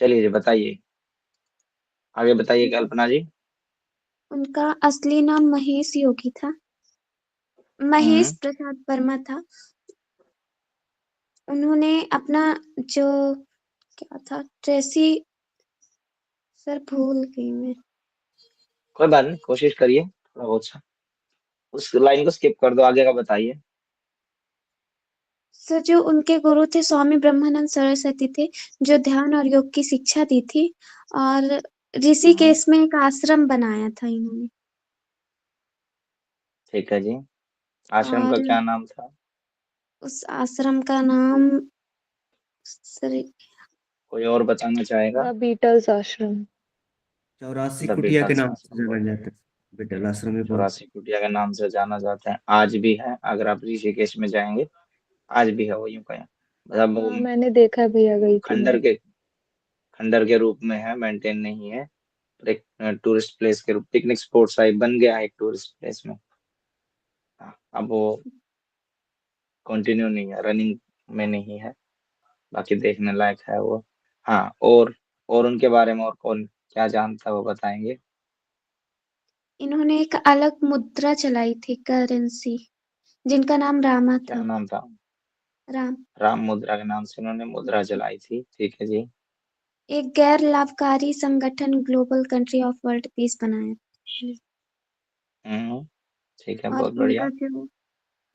चलिए जी बताइए, आगे बताइए कल्पना जी। उनका असली नाम महेश योगी था। महेश हम्म। प्रसाद वर्मा था। उन्होंने अपना जो क्या था ट्रेसी, सर भूल गई मैं। कोई बात नहीं, कोशिश करिए थोड़ा बहुत सा। उस लाइन को स्किप कर दो, आगे का बताइए। सर जो उनके गुरु थे स्वामी ब्रह्मानंद सरस्वती थे, जो ध्यान और योग की शिक्षा दी थी। और हम्म। ऋषिकेश में एक आश्रम बनाया था इन्होंने। ठीक है जी। आश्रम का और क्या नाम था? उस आश्रम का नाम सर। कोई और बताना चाहेगा? द बीटल्स आश्रम। चौरासी द कुटिया के बीटल्स नाम से आश्रम, जाना बहुत जाता है। विठल आश्रम में बहुत। चौरासी कुटिया के नाम से जाना जाता है, आज भी है। अगर आप ऋषिकेश में जाएंगे, आज भी है वो, यूं कहें मतलब वो हाँ मैंने देखा है भैया, गई थी मैं। खंडर के खंडर के रूप में है, मेंटेन नहीं है। पर एक टूरिस्ट प्लेस के रूप, पिकनिक स्पॉट टाइप बन गया है एक टूरिस्ट प्लेस में। हाँ, अब वो कंटिन्यू नहीं है, रनिंग में नहीं है। बाकी देखने लायक है वो। हाँ, और उनके बारे में और कौन क्या जानता है वो बताएंगे। इन्होंने एक अलग मुद्रा चलाई थी, करेंसी, जिनका नाम रामा क्या था। नाम था? राम। राम मुद्रा के नाम से उन्होंने मुद्रा चलाई थी, ठीक है जी। एक गैर लाभकारी संगठन global country of world peace बनाया। हम्म। ठीक है, और बहुत इनका बढ़िया। जो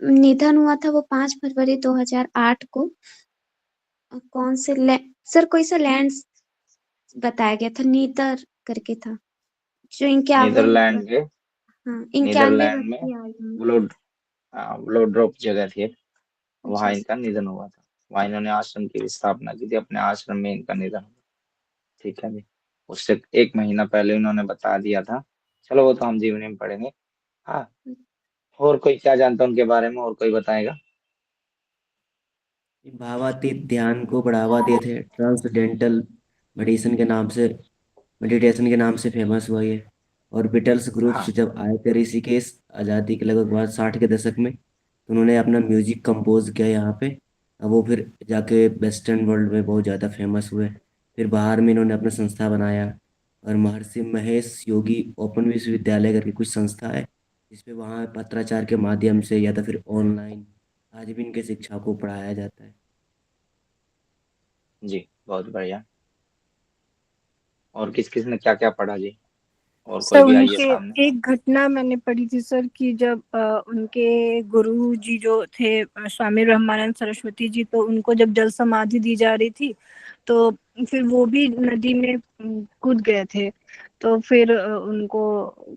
निधन हुआ था वो 5 फरवरी 2008 को। कौन से सर कोई सा लैंड बताया गया था, नीदर करके था, जो इक्यानवे। नीदरलैंड के हाँ, 91 नीदरलैंड में व्यक्ति आए हुए। ब्लोड ब्लोड्रॉप जगह थी एक, वहां जी इनका निधन हुआ था। वहां इन्होंने आश्रम की भी स्थापना की थी, अपने आश्रम में इनका निधन हुआ। ठीक है जी। उससे एक महीना पहले इन्होंने बता दिया था। चलो वो तो हम जीवनी में पढ़ेंगे। हाँ। और कोई क्या जानता है उनके बारे में, और कोई बताएगा? भावातीत ध्यान को बढ़ावा दिए थे। ट्रांसडेंटल मेडिसिन के नाम से, मेडिटेशन के नाम से फेमस हुआ ये। और बिटल्स ग्रुप्स हाँ। जब आए थे ऋषिकेश आज़ादी के लगभग बाद 60 के दशक में, तो उन्होंने अपना म्यूजिक कंपोज किया यहाँ पे। अब वो फिर जाके वेस्टर्न वर्ल्ड में बहुत ज़्यादा फेमस हुए। फिर बाहर में इन्होंने अपना संस्था बनाया। और महर्षि महेश योगी ओपन विश्वविद्यालय करके कुछ संस्था है, जिसपे वहाँ पत्राचार के माध्यम से या तो फिर ऑनलाइन आज भी इनके शिक्षा को पढ़ाया जाता है। जी, बहुत बढ़िया। और किस किस ने क्या क्या पढ़ा जी? और सर कोई भी आइए उनके सामने। एक घटना मैंने पढ़ी थी सर कि जब उनके गुरु जी जो थे स्वामी ब्रह्मानंद सरस्वती जी, तो उनको जब जल समाधि दी जा रही थी, तो फिर वो भी नदी में कूद गए थे। तो फिर उनको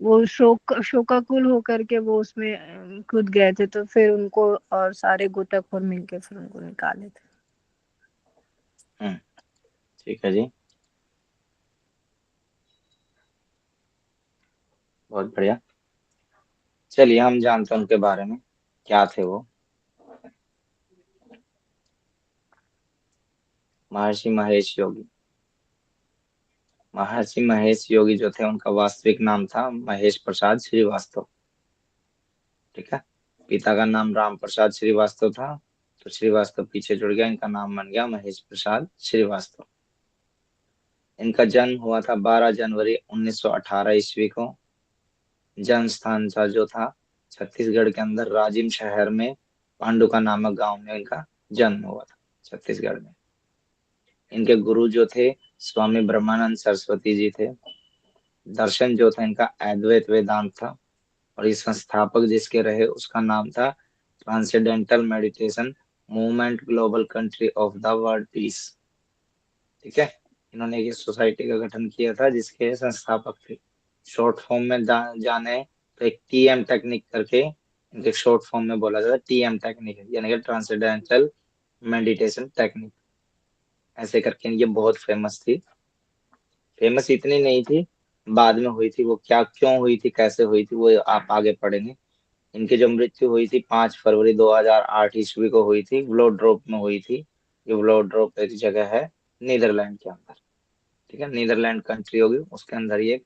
वो शोकाकुल होकर के वो उसमें कूद गए थे, तो फिर उनको और सारे गोताखोर मिलके फिर उनको निकाले थे। हम्म। ठीक है जी, बहुत बढ़िया। चलिए हम जानते हैं उनके बारे में, क्या थे वो। महर्षि महेश योगी। महर्षि महेश योगी जो थे, उनका वास्तविक नाम था महेश प्रसाद श्रीवास्तव। ठीक है। पिता का नाम राम प्रसाद श्रीवास्तव था, तो श्रीवास्तव पीछे जुड़ गया, इनका नाम बन गया महेश प्रसाद श्रीवास्तव। इनका जन्म हुआ था 12 जनवरी 1918 ईस्वी को। जन्म स्थान था जो था छत्तीसगढ़ के अंदर राजिम शहर में, पांडुका नामक गांव में इनका जन्म हुआ था, छत्तीसगढ़ में। इनके गुरु जो थे स्वामी ब्रह्मानंद सरस्वती जी थे। दर्शन जो था इनका अद्वैत वेदांत था। और इस संस्थापक जिसके रहे उसका नाम था transcendental meditation movement global country of the world piece. ठीक है। इन्होंने एक सोसाइटी का गठन किया था जिसके संस्थापक थे। शॉर्ट फॉर्म में जाने तो एक टीएम टेक्निक करके इनके शॉर्ट फॉर्म में बोला जाता है, टीएम टेक्निक यानी कि ट्रांसेंडेंटल मेडिटेशन टेक्निक। ऐसे करके ये बहुत फेमस थी। फेमस इतनी नहीं थी, बाद में हुई थी। वो क्या क्यों हुई थी, कैसे हुई थी, वो आप आगे पढ़ेंगे। इनकी जो मृत्यु हुई थी 5 फरवरी 2008 ईस्वी को हुई थी, व्लोड्रोप में हुई थी। ये व्लोड्रोप एक जगह है नीदरलैंड के अंदर। ठीक है, नीदरलैंड कंट्री होगी, उसके अंदर ही एक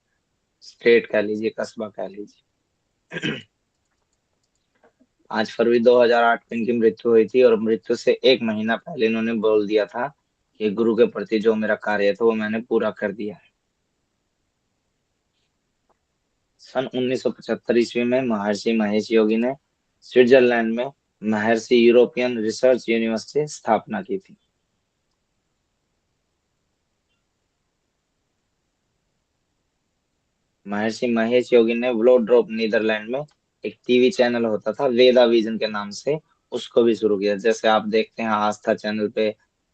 स्टेट कह लीजिए, कस्बा कह लीजिए। 5 फरवरी 2008 को इनकी मृत्यु हुई थी, और मृत्यु से एक महीना पहले इन्होंने बोल दिया था कि गुरु के प्रति जो मेरा कार्य था वो मैंने पूरा कर दिया। सन 1975 ईस्वी में महर्षि महेश योगी ने स्विट्जरलैंड में महर्षि यूरोपियन रिसर्च यूनिवर्सिटी स्थापना की थी। महर्षि महेश योगी ने व्लोड्रोप नीदरलैंड में एक टीवी चैनल होता था वेदा विजन के नाम से, उसको भी शुरू किया। जैसे आप देखते हैं आस्था चैनल पे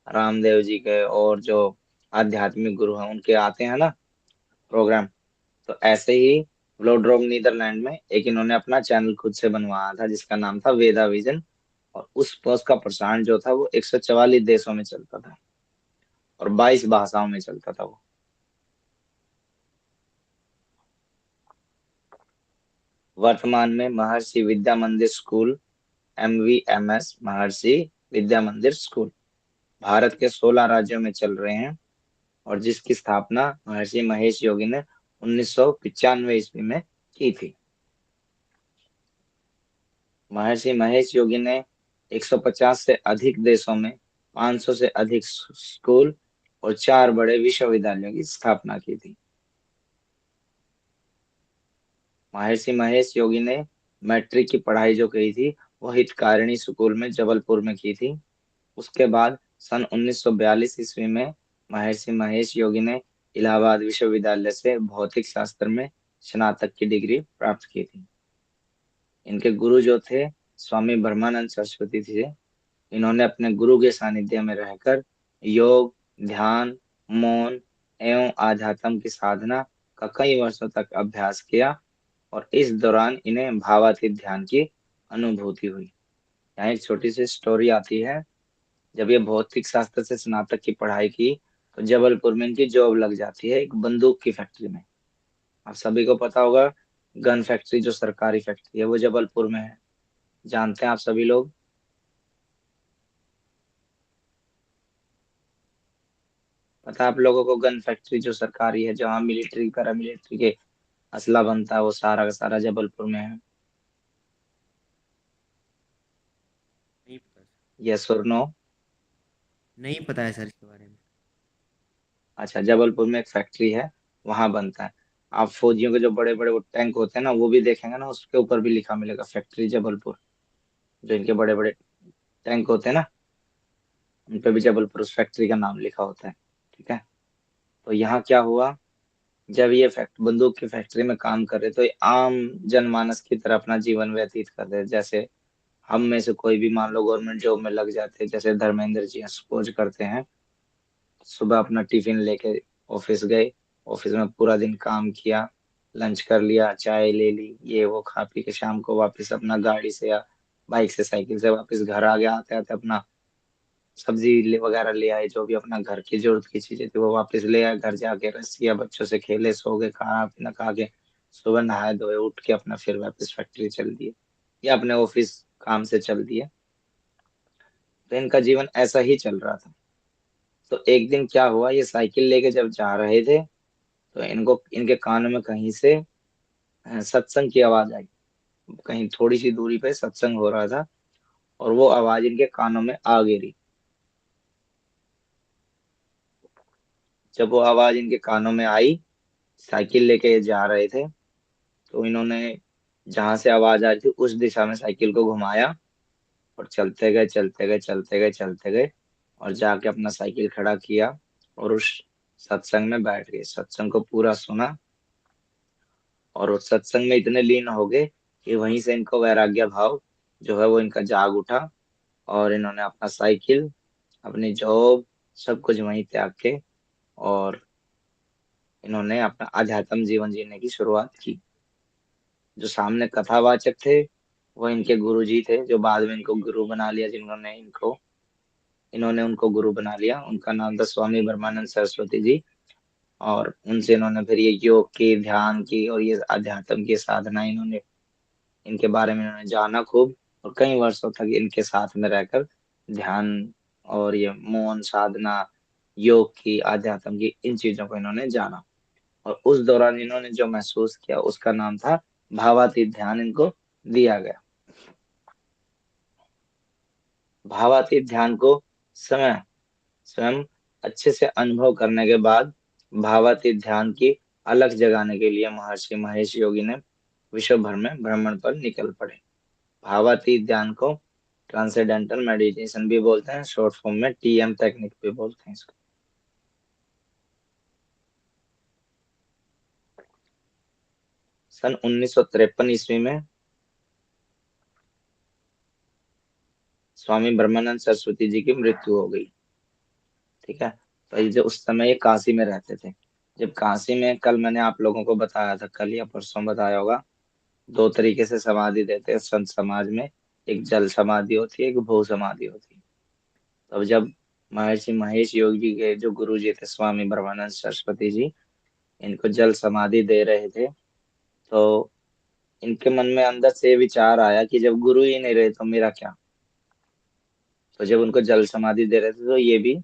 रामदेव जी के और जो आध्यात्मिक गुरु हैं उनके आते हैं ना प्रोग्राम, तो ऐसे ही व्लोड्रोप नीदरलैंड में एक इन्होंने अपना चैनल खुद से बनवाया था जिसका नाम था वेदा विजन, और उस पोस्ट का प्रसारण जो था वो 144 देशों में चलता था और 22 भाषाओं में चलता था वो। वर्तमान में महर्षि विद्या मंदिर स्कूल MVMS महर्षि विद्या मंदिर स्कूल भारत के 16 राज्यों में चल रहे हैं और जिसकी स्थापना महर्षि महेश योगी ने 1995 ईस्वी में की थी। महर्षि महेश योगी ने 150 से अधिक देशों में 500 से अधिक स्कूल और 4 बड़े विश्वविद्यालयों की स्थापना की थी। महर्षि महेश योगी ने मैट्रिक की पढ़ाई जो की थी वो हितकारिणी स्कूल में जबलपुर में की थी। उसके बाद सन 1942 ईस्वी में महर्षि महेश योगी ने इलाहाबाद विश्वविद्यालय से भौतिक शास्त्र में स्नातक की डिग्री प्राप्त की थी। इनके गुरु जो थे स्वामी ब्रह्मानंद सरस्वती थे। इन्होंने अपने गुरु के सानिध्य में रहकर योग, ध्यान, मौन एवं आध्यात्म की साधना का कई वर्षों तक अभ्यास किया और इस दौरान इन्हें भावातीत ध्यान की अनुभूति हुई। यहाँ एक छोटी सी स्टोरी आती है। जब ये भौतिक शास्त्र से स्नातक की पढ़ाई की तो जबलपुर में इनकी जॉब लग जाती है एक बंदूक की फैक्ट्री में। आप सभी को पता होगा गन फैक्ट्री जो सरकारी फैक्ट्री है वो जबलपुर में है, जानते हैं आप सभी लोग। पता है आप लोगों को गन फैक्ट्री जो सरकारी है जहाँ मिलिट्री पैरामिलिट्री के असला बनता है वो सारा का सारा जबलपुर में है। नहीं पता सर। यस और नो? नहीं पता है सर इसके बारे में। अच्छा, जबलपुर में एक फैक्ट्री है वहां बनता है। आप फौजियों के जो बड़े बड़े वो टैंक होते हैं ना वो भी देखेंगे ना उसके ऊपर भी लिखा मिलेगा फैक्ट्री जबलपुर। जो इनके बड़े बड़े टैंक होते हैं ना उन पे भी जबलपुर उस फैक्ट्री का नाम लिखा होता है। ठीक है, तो यहाँ क्या हुआ, जब ये बंदूक की फैक्ट्री में काम कर रहे तो ये आम जनमानस की तरह अपना जीवन व्यतीत कर रहे। जैसे हम में से कोई भी मान लो गवर्नमेंट जॉब में लग जाते हैं, जैसे धर्मेंद्र जी सपोज करते हैं, सुबह अपना टिफिन लेके ऑफिस गए, ऑफिस में पूरा दिन काम किया, लंच कर लिया, चाय ले ली, ये वो खा पी के शाम को वापस अपना गाड़ी से या बाइक से साइकिल से वापस घर आ गया, आते आते अपना सब्जी वगैरह ले आए, जो भी अपना घर की जरूरत की चीजें थी वो वापस ले आए, घर जाके रेस्ट किया, बच्चों से खेले, सो गए, खाना पीना खा के सुबह नहाए धोए उठ के अपना फिर वापस फैक्ट्री चल दिए या अपने ऑफिस काम से चल दिए। तो इनका जीवन ऐसा ही चल रहा था। तो एक दिन क्या हुआ, ये साइकिल लेके जब जा रहे थे तो इनको इनके कानों में कहीं से सत्संग की आवाज आई। कहीं थोड़ी सी दूरी पे सत्संग हो रहा था और वो आवाज इनके कानों में आ गिरी। जब वो आवाज इनके कानों में आई, साइकिल लेके ये जा रहे थे तो इन्होंने जहां से आवाज आ रही थी उस दिशा में साइकिल को घुमाया और चलते गए चलते गए चलते गए चलते गए और जाके अपना साइकिल खड़ा किया और उस सत्संग में बैठ गए, सत्संग को पूरा सुना और उस सत्संग में इतने लीन हो गए कि वहीं से इनको वैराग्य भाव जो है वो इनका जाग उठा और इन्होंने अपना साइकिल, अपनी जॉब, सब कुछ वहीं त्याग के और इन्होंने अपना आध्यात्म जीवन जीने की शुरुआत की। जो सामने कथावाचक थे वो इनके गुरु जी थे जो बाद में इनको गुरु बना लिया, इन्होंने उनको गुरु बना लिया। उनका नाम था स्वामी ब्रह्मानंद सरस्वती जी और उनसे इन्होंने फिर ये योग की, ध्यान की और ये अध्यात्म की साधना इन्होंने इनके बारे में इन्होंने जाना खूब और कई वर्षों तक इनके साथ में रहकर ध्यान और ये मौन साधना, योग की, आध्यात्म की, इन चीजों को इन्होंने जाना और उस दौरान इन्होंने जो महसूस किया उसका नाम था भावातीत ध्यान, इनको दिया गया। भावातीत ध्यान को समय स्वयं अच्छे से अनुभव करने के बाद भावातीत ध्यान की अलग जगाने के लिए महर्षि महेश योगी ने विश्व भर में भ्रमण पर निकल पड़े। भावातीत ध्यान को ट्रांसेंडेंटल मेडिटेशन भी बोलते हैं, शॉर्ट फॉर्म में टीएम टेक्निक भी बोलते हैं इसको। सन 1953 ईस्वी में स्वामी ब्रह्मानंद सरस्वती जी की मृत्यु हो गई। ठीक है, तो ये जो उस समय ये काशी में रहते थे। जब काशी में, कल मैंने आप लोगों को बताया था, कल या परसों बताया होगा, दो तरीके से समाधि देते हैं संत समाज में, एक जल समाधि होती है, एक भू समाधि होती है। तब जब महर्षि महेश योगी के जो गुरु जी थे स्वामी ब्रह्मानंद सरस्वती जी, इनको जल समाधि दे रहे थे, तो इनके मन में अंदर से ये विचार आया कि जब गुरु ही नहीं रहे तो मेरा क्या। तो जब उनको जल समाधि दे रहे थे तो ये भी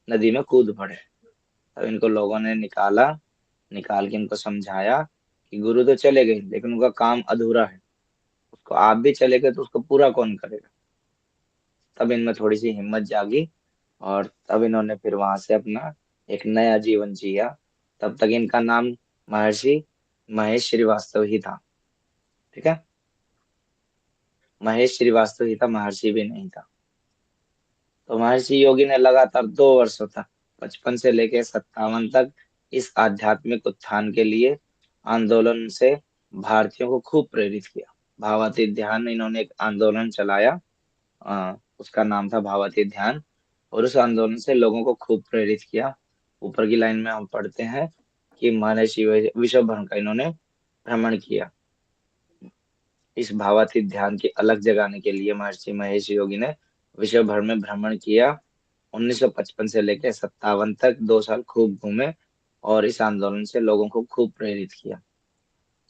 नदी में कूद पड़े। तब इनको लोगों ने निकाल के इनको समझाया कि गुरु तो चले गए लेकिन उनका काम अधूरा है, उसको आप भी चले गए तो उसको पूरा कौन करेगा। तब इनमें थोड़ी सी हिम्मत जागी और तब इन्होंने फिर वहां से अपना एक नया जीवन जिया। तब तक इनका नाम महर्षि महेश श्रीवास्तव ही था। ठीक है, महेश श्रीवास्तव ही था, महर्षि भी नहीं था। तो महर्षि योगी ने लगातार 2 वर्षों तक, 55 से लेकर 57 तक, इस आध्यात्मिक उत्थान के लिए आंदोलन से भारतीयों को खूब प्रेरित किया। भावातीत ध्यान, इन्होंने एक आंदोलन चलाया, उसका नाम था भावातीत ध्यान, और उस आंदोलन से लोगों को खूब प्रेरित किया। ऊपर की लाइन में हम पढ़ते हैं कि महर्षि विश्व भर का इन्होंने भ्रमण किया। इस भावातीत ध्यान की अलग जगाने के लिए महर्षि महेश योगी ने विश्व भर में भ्रमण किया। 1955 से लेकर 57 तक 2 साल खूब घूमे और इस आंदोलन से लोगों को खूब प्रेरित किया।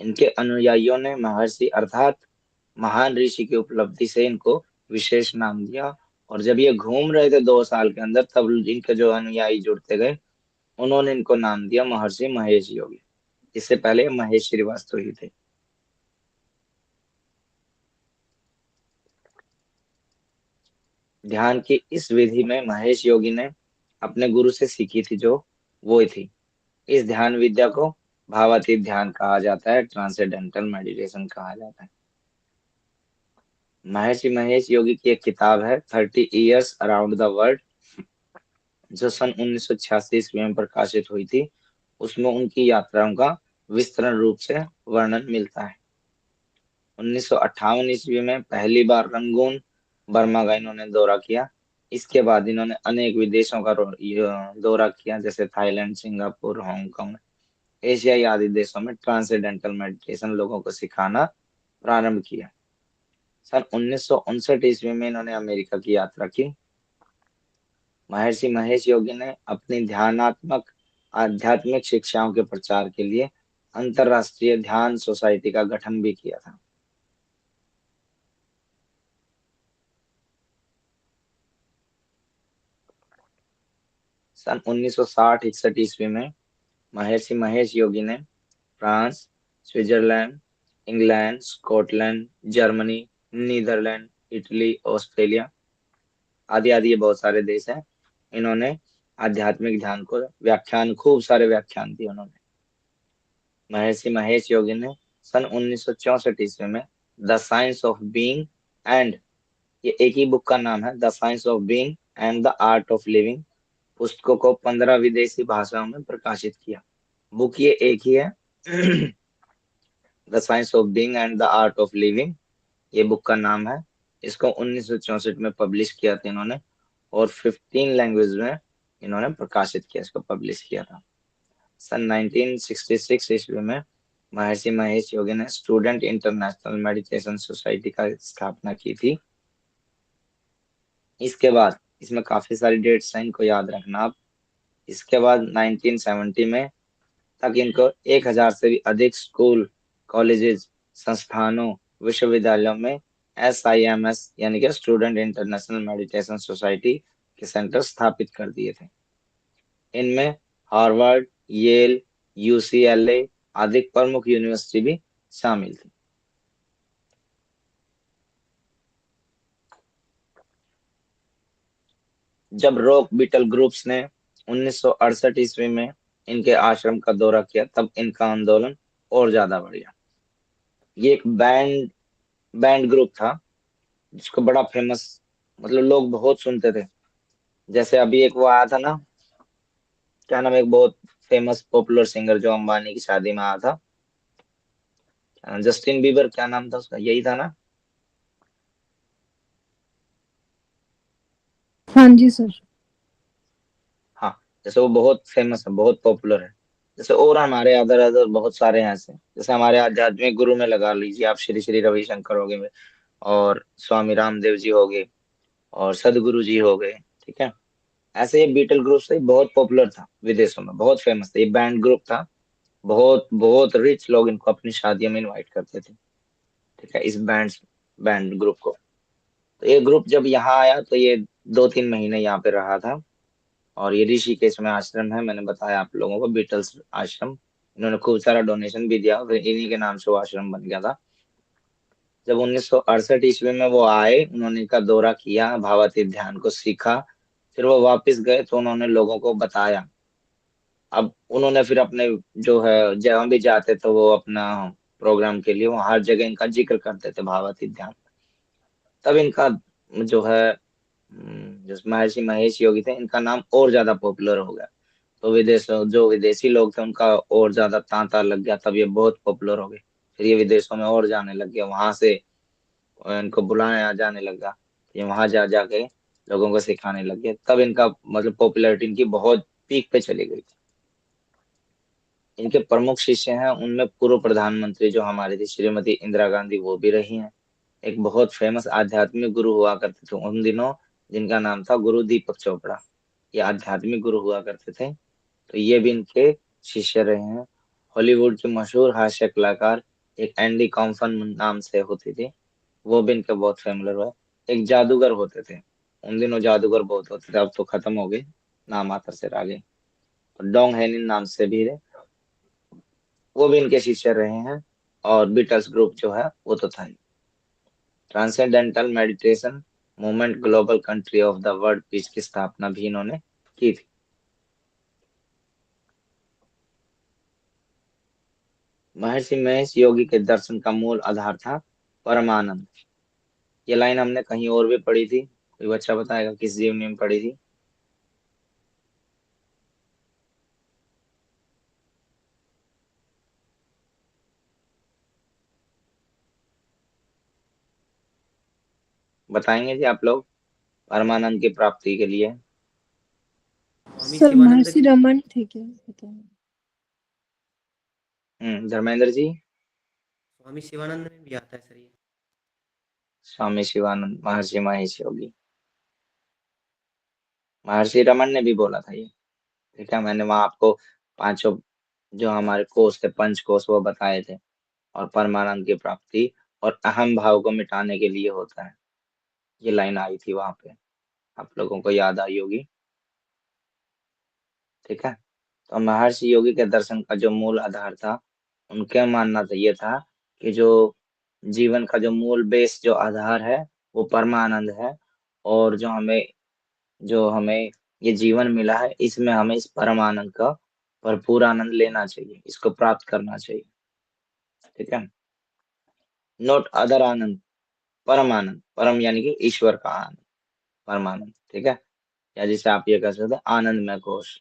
इनके अनुयायियों ने महर्षि अर्थात महान ऋषि की उपलब्धि से इनको विशेष नाम दिया। और जब ये घूम रहे थे 2 साल के अंदर, तब इनके जो अनुयायी जुड़ते गए, उन्होंने इनको नाम दिया महर्षि महेश योगी। इससे पहले महेश श्रीवास्तव ही थे। ध्यान की इस विधि में महेश योगी ने अपने गुरु से सीखी थी, जो वो थी, इस ध्यान विद्या को भावातीत ध्यान कहा जाता है, ट्रांसेंडेंटल मेडिटेशन कहा जाता है। महर्षि महेश योगी की एक किताब है 30 ईयर्स अराउंड द वर्ल्ड, जो सन 1986 ईस्वी में प्रकाशित हुई थी। उसमें उनकी यात्राओं का विस्तृत रूप से वर्णन मिलता है। 1958 ईस्वी में पहली बार रंगून, बर्मा का इन्होंने दौरा किया। इसके बाद इन्होंने अनेक विदेशों का दौरा किया, जैसे थाईलैंड, सिंगापुर, हांगकांग, एशिया आदि देशों में ट्रांसेंडेंटल मेडिटेशन लोगों को सिखाना प्रारंभ किया। सन 1959 ईस्वी में इन्होंने अमेरिका की यात्रा की। महर्षि महेश योगी ने अपनी ध्यानात्मक आध्यात्मिक शिक्षाओं के प्रचार के लिए अंतरराष्ट्रीय ध्यान सोसाइटी का गठन भी किया था। सन 1960-61 ईस्वी में महर्षि महेश योगी ने France, Switzerland, England, Scotland, Germany, Netherland, Italy, Australia आदि आदि, ये बहुत सारे देश हैं, इन्होंने आध्यात्मिक ध्यान को व्याख्यान, खूब सारे व्याख्यान दिए उन्होंने। महर्षि महेश योगी ने सन 1964 ईस्वी में the science of being and, ये एक ही बुक का नाम है, the science of being and the art of living, पुस्तकों को 15 विदेशी भाषाओं में प्रकाशित किया। बुक ये एक ही है, the science of being and the art of living, ये बुक का नाम है। इसको 1964 में पब्लिश किया था इन्होंने, और 15 लैंग्वेज में इन्होंने प्रकाशित किया, इसको पब्लिश किया था। सन 1966 ईस्वी में महर्षि महेश योगी ने स्टूडेंट इंटरनेशनल मेडिटेशन सोसाइटी का स्थापना की थी। इसके बाद, इसमें काफी सारी डेट्स हैं, इनको याद रखना आप। इसके बाद 1970 में तक इनको 1000 से भी अधिक स्कूल, कॉलेजेस, संस्थानों, विश्वविद्यालयों में SIMS यानी कि स्टूडेंट इंटरनेशनल मेडिटेशन सोसाइटी के सेंटर स्थापित कर दिए थे। इनमें हार्वर्ड, येल, UCLA आदि प्रमुख यूनिवर्सिटी भी शामिल थी। जब रॉक बीटल ग्रुप्स ने 1968 ईस्वी में इनके आश्रम का दौरा किया, तब इनका आंदोलन और ज्यादा बढ़ गया। ये एक बैंड ग्रुप था जिसको बड़ा फेमस, मतलब लोग बहुत सुनते थे। जैसे अभी एक वो आया था ना, क्या नाम है, एक बहुत फेमस पॉपुलर सिंगर जो अंबानी की शादी में आया था, जस्टिन बीबर, क्या नाम था उसका, यही था ना? हाँ जी सर। हाँ, जैसे वो बहुत फेमस है, बहुत पॉपुलर है। जैसे और हमारे अदर अदर बहुत सारे हैं ऐसे, जैसे हमारे आध्यात्मिक गुरु में लगा लीजिए आप, श्री श्री रविशंकर हो गए, और स्वामी रामदेव जी हो गए, और सदगुरु जी हो गए, ठीक है। ऐसे ये बीटल ग्रुप से बहुत पॉपुलर था, विदेशों में बहुत फेमस था, ये बैंड ग्रुप था। बहुत बहुत रिच लोग इनको अपनी शादियों में इनवाइट करते थे, ठीक है, इस बैंड ग्रुप को। तो ये ग्रुप जब यहाँ आया तो ये 2-3 महीने यहाँ पे रहा था। और ये ऋषिकेश में आश्रम है, मैंने बताया आप लोगों को, बीटल्स आश्रम। इन्होंने खूब सारा डोनेशन भी दिया, फिर इन्हीं के नाम से वो आश्रम बन गया था। जब 1968 ईस्वी में वो आए, उन्होंने इनका दौरा किया, भावातीत ध्यान को सीखा, फिर वो वापस गए तो उन्होंने लोगों को बताया। अब उन्होंने फिर अपने, जो है, जहाँ भी जाते थे वो अपना प्रोग्राम के लिए, वो हर जगह इनका जिक्र करते थे, भावातीत ध्यान। तब इनका, जो है, जो महर्षि महेश योगी थे, इनका नाम और ज्यादा पॉपुलर हो गया। तो जो विदेशी लोग थे उनका और ज्यादा तांता लग गया, तब ये बहुत पॉपुलर हो गए। फिर ये विदेशों में और जाने लग गया, वहां से इनको बुलाया जाने लगा, ये वहां जा जाके लोगों को सिखाने लग गए। तब इनका, मतलब पॉपुलैरिटी इनकी बहुत पीक पे चली गई। इनके प्रमुख शिष्य हैं, उनमें पूर्व प्रधानमंत्री जो हमारी थी श्रीमती इंदिरा गांधी, वो भी रही हैं। एक बहुत फेमस आध्यात्मिक गुरु हुआ करते थे उन दिनों, जिनका नाम था गुरु दीपक चोपड़ा। ये आध्यात्मिक गुरु हुआ करते थे, तो ये भी इनके शिष्य रहे हैं। हॉलीवुड के मशहूर हास्य कलाकार एक एंडी कॉम्फन नाम से होती थी, वो भी इनके बहुत फेमस हुए। एक जादूगर होते थे, उन दिनों जादूगर बहुत होते थे, अब तो खत्म हो गए, नाम मात्र से रह गए। डोंग हेनिन नाम से भी रहे, वो भी इनके शिष्य रहे हैं। और बीटल्स ग्रुप जो है वो तो था ही। Transcendental meditation movement global country of the world peace की स्थापना भी इन्होंने की थी। महर्षि महेश योगी के दर्शन का मूल आधार था परमानंद। ये लाइन हमने कहीं और भी पढ़ी थी, कोई बच्चा बताएगा किस जीवनी में पढ़ी थी? बताएंगे जी आप लोग, परमानंद की प्राप्ति के लिए? स्वामी सर शिवानंद महर्षि की। रमन, ठीक है बताओ। धर्मेंद्र जी। स्वामी शिवानंद में भी आता है सर ये। स्वामी शिवानंद, महर्षि महेश योगी, महर्षि रमन ने भी बोला था ये, ठीक है। मैंने वहां आपको पांचों जो हमारे कोष थे, पंच कोष, वो बताए थे। और परमानंद की प्राप्ति और अहम भाव को मिटाने के लिए होता है, ये लाइन आई थी वहां पे, आप लोगों को याद आई होगी, ठीक है। तो महर्षि योगी के दर्शन का जो मूल आधार था, उनका मानना तो ये था कि जो जीवन का जो मूल बेस, जो आधार है, वो परमानंद है। और जो हमें ये जीवन मिला है, इसमें हमें इस परमानंद का भरपूर आनंद लेना चाहिए, इसको प्राप्त करना चाहिए, ठीक है। नॉट अदर आनंद, परम आनंद, परम यानी कि ईश्वर का आनंद, परमानंद, ठीक है। या जिसे आप ये कह सकते हैं आनंदमय कोश।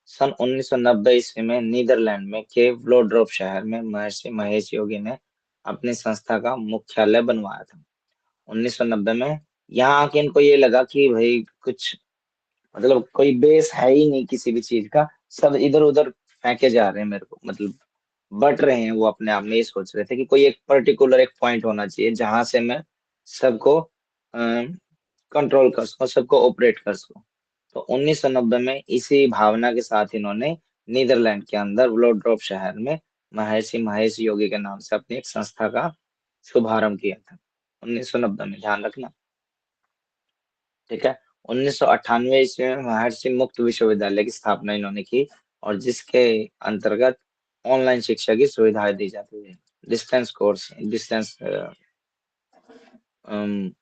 सन 1990 ईस्वी में नीदरलैंड में केव व्लोड्रॉप शहर में महर्षि महेश योगी ने अपनी संस्था का मुख्यालय बनवाया था 1990 में। यहाँ आके इनको ये लगा कि भाई कुछ, मतलब कोई बेस है ही नहीं किसी भी चीज का, सब इधर उधर फेंके जा रहे हैं मेरे को, मतलब बट रहे हैं। वो अपने आप में ये सोच रहे थे कि कोई एक पर्टिकुलर एक पॉइंट होना चाहिए जहां से मैं सबको कंट्रोल कर सकूं, सबको ऑपरेट कर सकूं। तो 1990 में इसी भावना के साथ इन्होंने नीदरलैंड के अंदर व्लोड्रॉप शहर में महर्षि महेश योगी के नाम से अपनी एक संस्था का शुभारंभ किया था 1990 में, ध्यान रखना, ठीक है। 1998 ईस्वी में महर्षि मुक्त विश्वविद्यालय की स्थापना इन्होंने की, और जिसके अंतर्गत ऑनलाइन शिक्षा की सुविधाएं दी जाती है, distance course, distance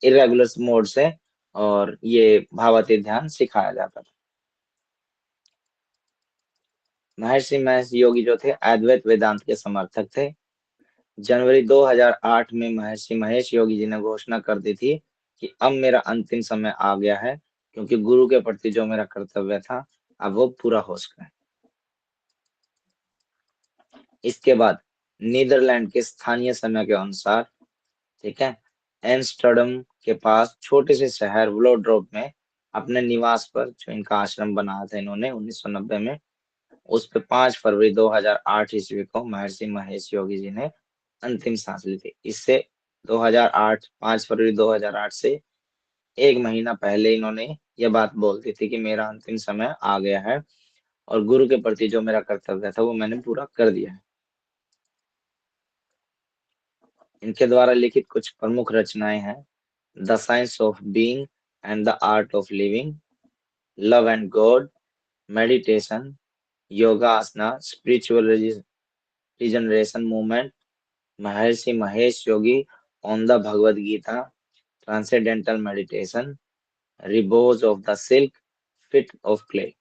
irregular mode से, और ये भावातीत ध्यान सिखाया जाता था। महर्षि महेश योगी जो थे अद्वैत वेदांत के समर्थक थे। जनवरी 2008 में महर्षि महेश योगी जी ने घोषणा कर दी थी कि अब मेरा अंतिम समय आ गया है, क्योंकि गुरु के प्रति जो मेरा कर्तव्य था अब वो पूरा हो चुका है। इसके बाद नीदरलैंड के स्थानीय समय के अनुसार, ठीक है, एम्स्टर्डम के पास छोटे से शहर व्लोड्रोप में अपने निवास पर जो इनका आश्रम बनाया था इन्होंने 1990 में, उस पे 5 फरवरी 2008 ईस्वी को महर्षि महेश योगी जी ने अंतिम सांस ली थी। इससे 2008 5 फरवरी 2008 से 1 महीना पहले इन्होंने यह बात बोल दी थी कि मेरा अंतिम समय आ गया है और गुरु के प्रति जो मेरा कर्तव्य था वो मैंने पूरा कर दिया है। इनके द्वारा लिखित कुछ प्रमुख रचनाएं हैं: the science of being and the art of living, love and God, meditation, yoga asana, spiritual regeneration movement, Maharishi Mahesh Yogi on the Bhagavad Gita, transcendental meditation, robes of the silk, feet of clay.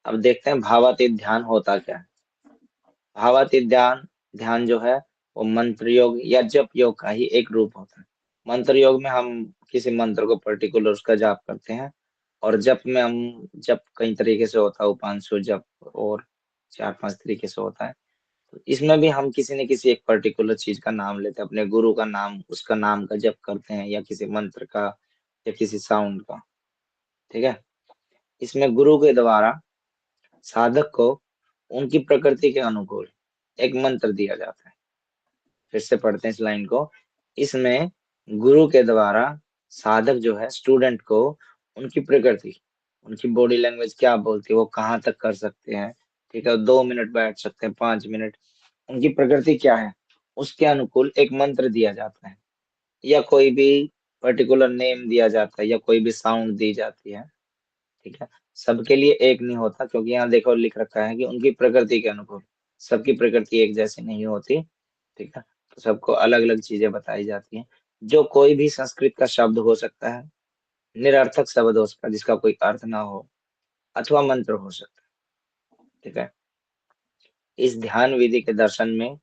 अब देखते हैं भावातीत ध्यान होता क्या है। भावातीत ध्यान जो है वो मंत्र योग या जप योग का ही एक रूप होता है। मंत्र योग में हम किसी मंत्र को पर्टिकुलर उसका जाप करते हैं, और जप में हम जप कई तरीके से होता है, उपांशु जप और 4-5 तरीके से होता है। तो इसमें भी हम किसी न किसी एक पर्टिकुलर चीज का नाम लेते हैं, अपने गुरु का नाम, उसका नाम का जप करते हैं, या किसी मंत्र का या किसी साउंड का, ठीक है। इसमें गुरु के द्वारा साधक को उनकी प्रकृति के अनुकूल एक मंत्र दिया जाता है। फिर से पढ़ते हैं इस लाइन को। इसमें गुरु के द्वारा साधक जो है स्टूडेंट को उनकी प्रकृति, उनकी बॉडी लैंग्वेज क्या बोलती है, वो कहाँ तक कर सकते हैं, ठीक है, 2 मिनट बैठ सकते हैं, 5 मिनट, उनकी प्रकृति क्या है उसके अनुकूल एक मंत्र दिया जाता है, या कोई भी पर्टिकुलर नेम दिया जाता है, या कोई भी साउंड दी जाती है, ठीक है। सबके लिए एक नहीं होता, क्योंकि यहाँ देखो लिख रखा है कि उनकी प्रकृति के अनुकूल, सबकी प्रकृति एक जैसी नहीं होती, ठीक है। तो सबको अलग अलग चीजें बताई जाती हैं। जो कोई भी संस्कृत का शब्द हो सकता है, निरर्थक शब्द हो सकता है जिसका कोई अर्थ ना हो, अथवा मंत्र हो सकता है, ठीक है। इस ध्यान विधि के दर्शन में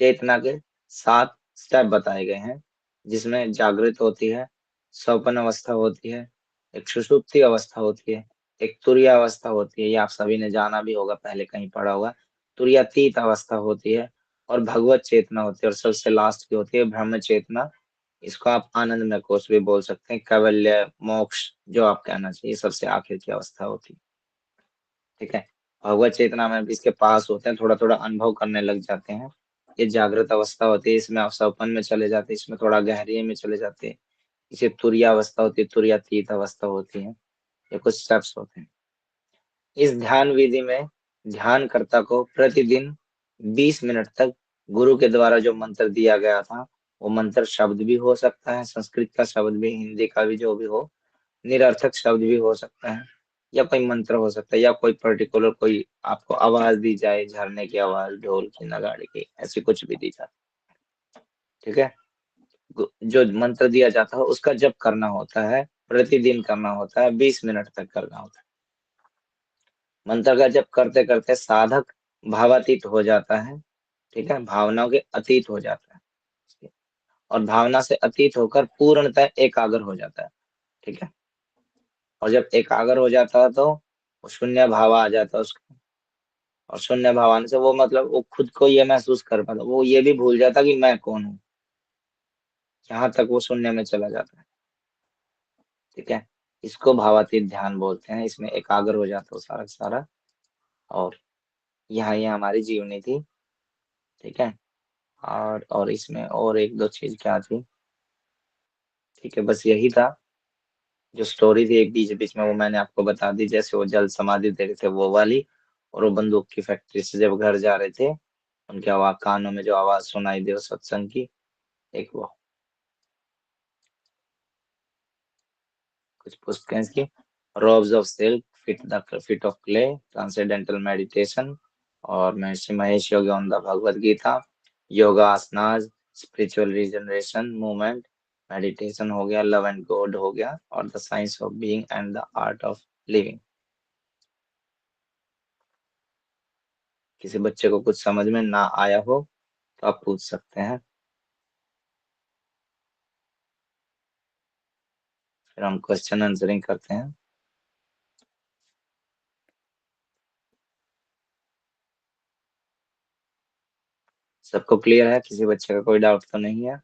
चेतना के 7 स्टेप बताए गए हैं, जिसमें जागृत होती है, स्वप्न अवस्था होती है, एक सुषुप्ति अवस्था होती है, एक तुरीय अवस्था होती है, ये आप सभी ने जाना भी होगा, पहले कहीं पढ़ा होगा, तुरीयातीत अवस्था होती है, और भगवत चेतना होती है, और सबसे लास्ट की होती है ब्रह्म चेतना। इसको आप आनंदमय कोश भी बोल सकते हैं, कैवल्य, मोक्ष जो आप कहना चाहिए, सबसे आखिर की अवस्था होती है, ठीक है। भगवत चेतना में भी इसके पास होते हैं, थोड़ा थोड़ा अनुभव करने लग जाते हैं। ये जागृत अवस्था होती है, इसमें आप सपन में चले जाते हैं, इसमें थोड़ा गहराई में चले जाते हैं। इसे तुरीय अवस्था होती है, तुरीयातीत अवस्था होती है। ये कुछ स्टेप्स होते हैं। इस ध्यान विधि में ध्यानकर्ता को प्रतिदिन 20 मिनट तक गुरु के द्वारा जो मंत्र दिया गया था, वो मंत्र शब्द भी हो सकता है, संस्कृत का शब्द भी, हिंदी का भी, जो भी हो, निरर्थक शब्द भी हो सकता है, या कोई मंत्र हो सकता है, या कोई पर्टिकुलर कोई आपको आवाज दी जाए, झरने की आवाज, ढोल की, नगाड़े की, ऐसी कुछ भी दी जाए, ठीक है। जो मंत्र दिया जाता है उसका जप करना होता है, प्रतिदिन करना होता है, 20 मिनट तक करना होता है। मंत्र का जप करते करते साधक भावातीत हो जाता है, ठीक है, भावनाओं के अतीत हो जाता है, और भावना से अतीत होकर पूर्णतः एकाग्र हो जाता है, ठीक है। और जब एकाग्र हो जाता है तो वो शून्य भाव आ जाता है उसका, और शून्य भाव आने से वो मतलब वो खुद को ये महसूस कर पाता, वो ये भी भूल जाता कि मैं कौन हूँ, यहाँ तक वो शून्य में चला जाता है, ठीक है। इसको भावातीत ध्यान बोलते हैं। इसमें एकाग्र हो जाता है सारा का सारा। और यहाँ ये हमारी जीवनी थी, ठीक है। और इसमें और एक दो चीज क्या थी, ठीक है, बस यही था जो स्टोरी थी बीच बीच में, वो मैंने आपको बता दी। जैसे वो जल समाधि दे रहे थे वो वाली, और वो बंदूक की फैक्ट्री से जब घर जा रहे थे, उनके आवाज कानों में जो आवाज सुनाई दे सत्संग की, एक वो कुछ पुस्तकें इसकी, robes of silk, feet of clay, transcendental meditation, और Maharishi Mahesh Yogi on the Bhagavad Gita, yoga asanas, spiritual regeneration movement, meditation हो गया, लव एंड गॉड हो गया, और the science of being and the art of living. किसी बच्चे को कुछ समझ में ना आया हो तो आप पूछ सकते हैं, फिर हम क्वेश्चन आंसरिंग करते हैं। सबको क्लियर है? किसी बच्चे का कोई डाउट तो नहीं है?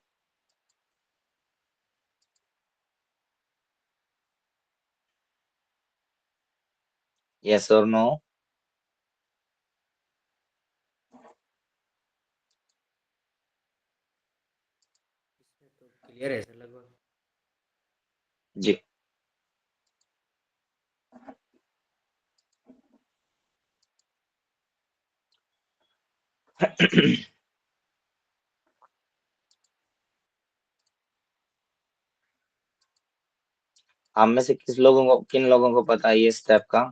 यस और नो? क्लियर है सर लगभग। जी। आप में से किन लोगों को पता है ये स्टेप का?